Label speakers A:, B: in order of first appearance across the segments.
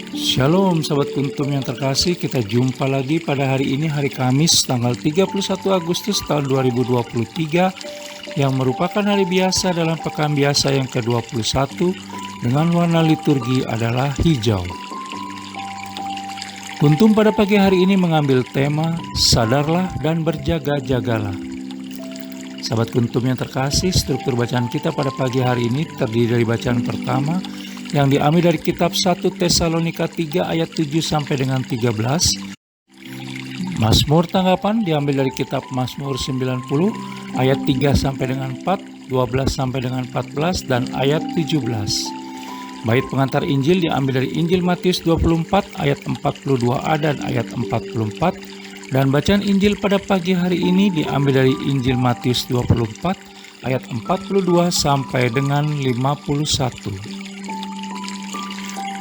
A: Shalom Sahabat Kuntum yang terkasih, kita jumpa lagi pada hari ini, hari Kamis tanggal 31 Agustus tahun 2023 yang merupakan hari biasa dalam pekan biasa yang ke-21 dengan warna liturgi adalah hijau. Kuntum pada pagi hari ini mengambil tema Sadarlah dan Berjaga-jagalah. Sahabat Kuntum yang terkasih, struktur bacaan kita pada pagi hari ini terdiri dari bacaan pertama yang diambil dari kitab 1 Tesalonika 3 ayat 7 sampai dengan 13. Mazmur tanggapan diambil dari kitab Mazmur 90 ayat 3 sampai dengan 4, 12 sampai dengan 14 dan ayat 17. Bait pengantar Injil diambil dari Injil Matius 24 ayat 42a dan ayat 44, dan bacaan Injil pada pagi hari ini diambil dari Injil Matius 24 ayat 42 sampai dengan 51.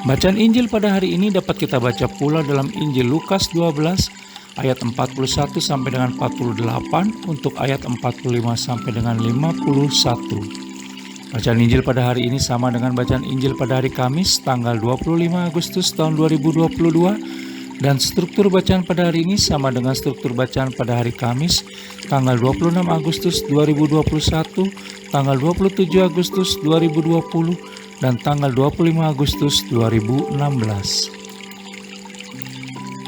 A: Bacaan Injil pada hari ini dapat kita baca pula dalam Injil Lukas 12 ayat 41 sampai dengan 48 untuk ayat 45 sampai dengan 51. Bacaan Injil pada hari ini sama dengan bacaan Injil pada hari Kamis tanggal 25 Agustus tahun 2022, dan struktur bacaan pada hari ini sama dengan struktur bacaan pada hari Kamis tanggal 26 Agustus 2021, tanggal 27 Agustus 2020, dan tanggal 25 Agustus 2016.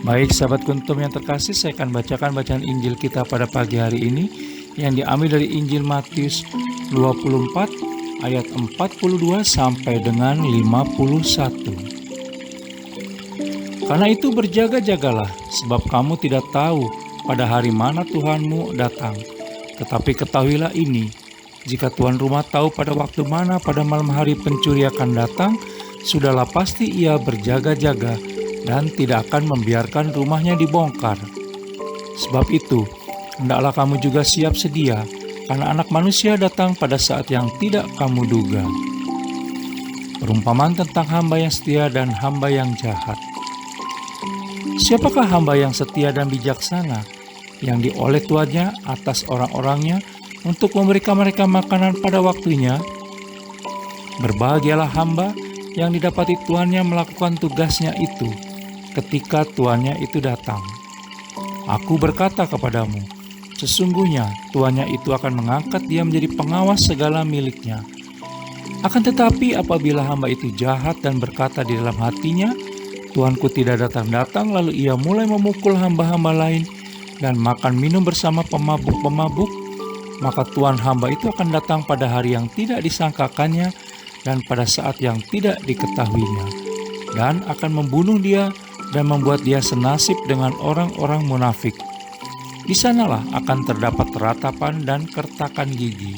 A: Baik sahabat Kuntum yang terkasih, saya akan bacakan bacaan Injil kita pada pagi hari ini yang diambil dari Injil Matius 24 ayat 42 sampai dengan 51. Karena itu berjaga-jagalah, sebab kamu tidak tahu pada hari mana Tuhanmu datang. Tetapi ketahuilah ini, jika tuan rumah tahu pada waktu mana pada malam hari pencuri akan datang, sudahlah pasti ia berjaga-jaga dan tidak akan membiarkan rumahnya dibongkar. Sebab itu, hendaklah kamu juga siap sedia, karena Anak Manusia datang pada saat yang tidak kamu duga. Perumpamaan tentang hamba yang setia dan hamba yang jahat. Siapakah hamba yang setia dan bijaksana, yang dioleh tuannya atas orang-orangnya untuk memberikan mereka makanan pada waktunya? Berbahagialah hamba yang didapati tuannya melakukan tugasnya itu ketika tuannya itu datang. Aku berkata kepadamu, sesungguhnya tuannya itu akan mengangkat dia menjadi pengawas segala miliknya. Akan tetapi apabila hamba itu jahat dan berkata di dalam hatinya, Tuanku tidak datang-datang, lalu ia mulai memukul hamba-hamba lain dan makan minum bersama pemabuk-pemabuk, maka Tuhan hamba itu akan datang pada hari yang tidak disangkakannya dan pada saat yang tidak diketahuinya, dan akan membunuh dia dan membuat dia senasib dengan orang-orang munafik. Di sanalah akan terdapat ratapan dan kertakan gigi.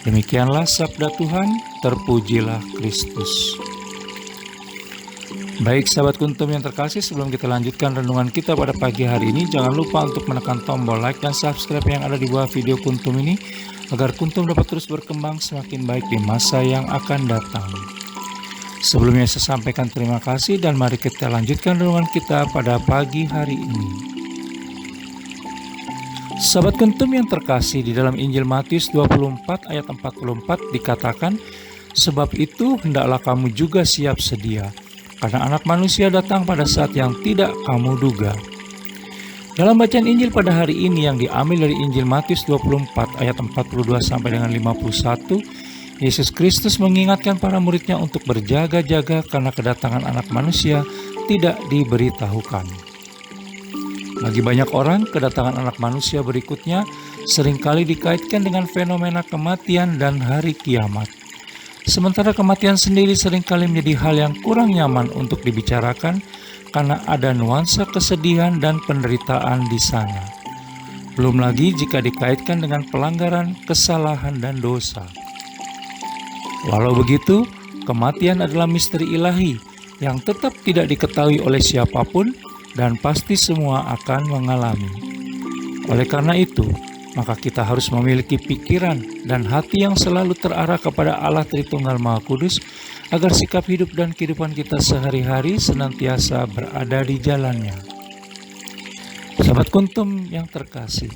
A: Demikianlah sabda Tuhan, terpujilah Kristus. Baik sahabat Kuntum yang terkasih, sebelum kita lanjutkan renungan kita pada pagi hari ini, jangan lupa untuk menekan tombol like dan subscribe yang ada di bawah video Kuntum ini, agar Kuntum dapat terus berkembang semakin baik di masa yang akan datang. Sebelumnya saya sampaikan terima kasih, dan mari kita lanjutkan renungan kita pada pagi hari ini. Sahabat Kuntum yang terkasih, di dalam Injil Matius 24 ayat 44 dikatakan, sebab itu hendaklah kamu juga siap sedia, karena Anak Manusia datang pada saat yang tidak kamu duga. Dalam bacaan Injil pada hari ini yang diambil dari Injil Matius 24 ayat 42 sampai dengan 51, Yesus Kristus mengingatkan para muridnya untuk berjaga-jaga karena kedatangan Anak Manusia tidak diberitahukan. Bagi banyak orang, kedatangan Anak Manusia berikutnya seringkali dikaitkan dengan fenomena kematian dan hari kiamat. Sementara kematian sendiri seringkali menjadi hal yang kurang nyaman untuk dibicarakan karena ada nuansa kesedihan dan penderitaan di sana. Belum lagi jika dikaitkan dengan pelanggaran, kesalahan, dan dosa. Walau begitu, kematian adalah misteri ilahi yang tetap tidak diketahui oleh siapapun dan pasti semua akan mengalami. Oleh karena itu, maka kita harus memiliki pikiran dan hati yang selalu terarah kepada Allah Tritunggal Maha Kudus, agar sikap hidup dan kehidupan kita sehari-hari senantiasa berada di jalannya. Sahabat Kuntum yang terkasih,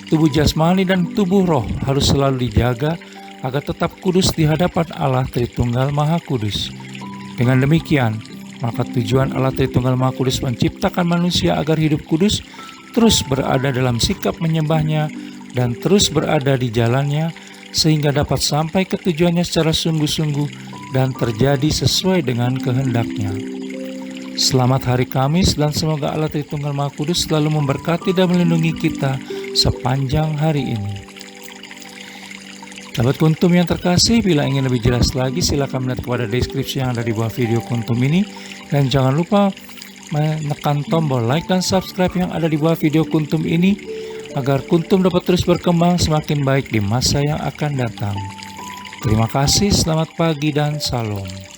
A: tubuh jasmani dan tubuh roh harus selalu dijaga agar tetap kudus di hadapan Allah Tritunggal Maha Kudus. Dengan demikian, Maka tujuan Allah Tritunggal Maha Kudus menciptakan manusia agar hidup kudus, terus berada dalam sikap menyembahnya, dan terus berada di jalannya, sehingga dapat sampai ke tujuannya secara sungguh-sungguh dan terjadi sesuai dengan kehendaknya. Selamat Hari Kamis, dan semoga Allah Tritunggal Maha Kudus selalu memberkati dan melindungi kita sepanjang hari ini. Sahabat Kuntum yang terkasih, bila ingin lebih jelas lagi silakan melihat kepada deskripsi yang ada di bawah video Kuntum ini, dan jangan lupa menekan tombol like dan subscribe yang ada di bawah video Kuntum ini agar Kuntum dapat terus berkembang semakin baik di masa yang akan datang. Terima kasih, selamat pagi dan salam.